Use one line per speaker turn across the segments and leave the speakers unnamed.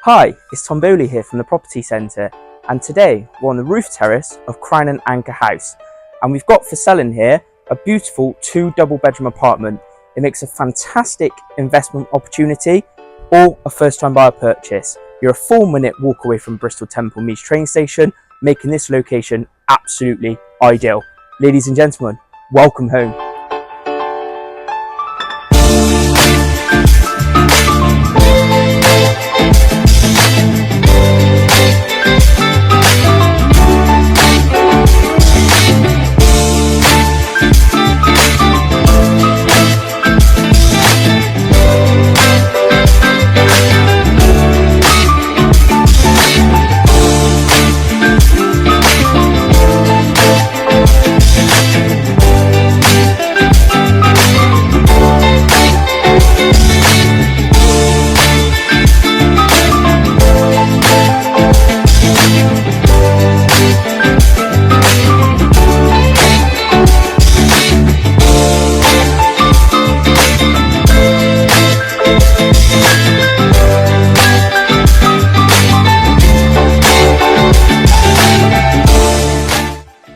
Hi, it's Tom Bowley here from the Property Centre, and today we're on the roof terrace of Crown and Anchor House, and we've got for selling here a beautiful 2 double-bedroom apartment. It makes a fantastic investment opportunity or a first-time buyer purchase. You're a 4-minute walk away from Bristol Temple Meads Train Station, making this location absolutely ideal. Ladies and gentlemen, welcome home.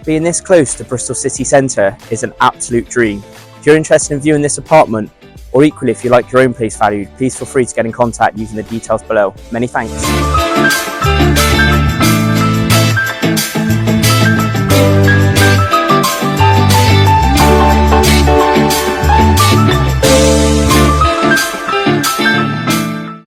Being this close to Bristol city centre is an absolute dream. If you're interested in viewing this apartment, or equally if you like your own place valued, please feel free to get in contact using the details below. Many thanks.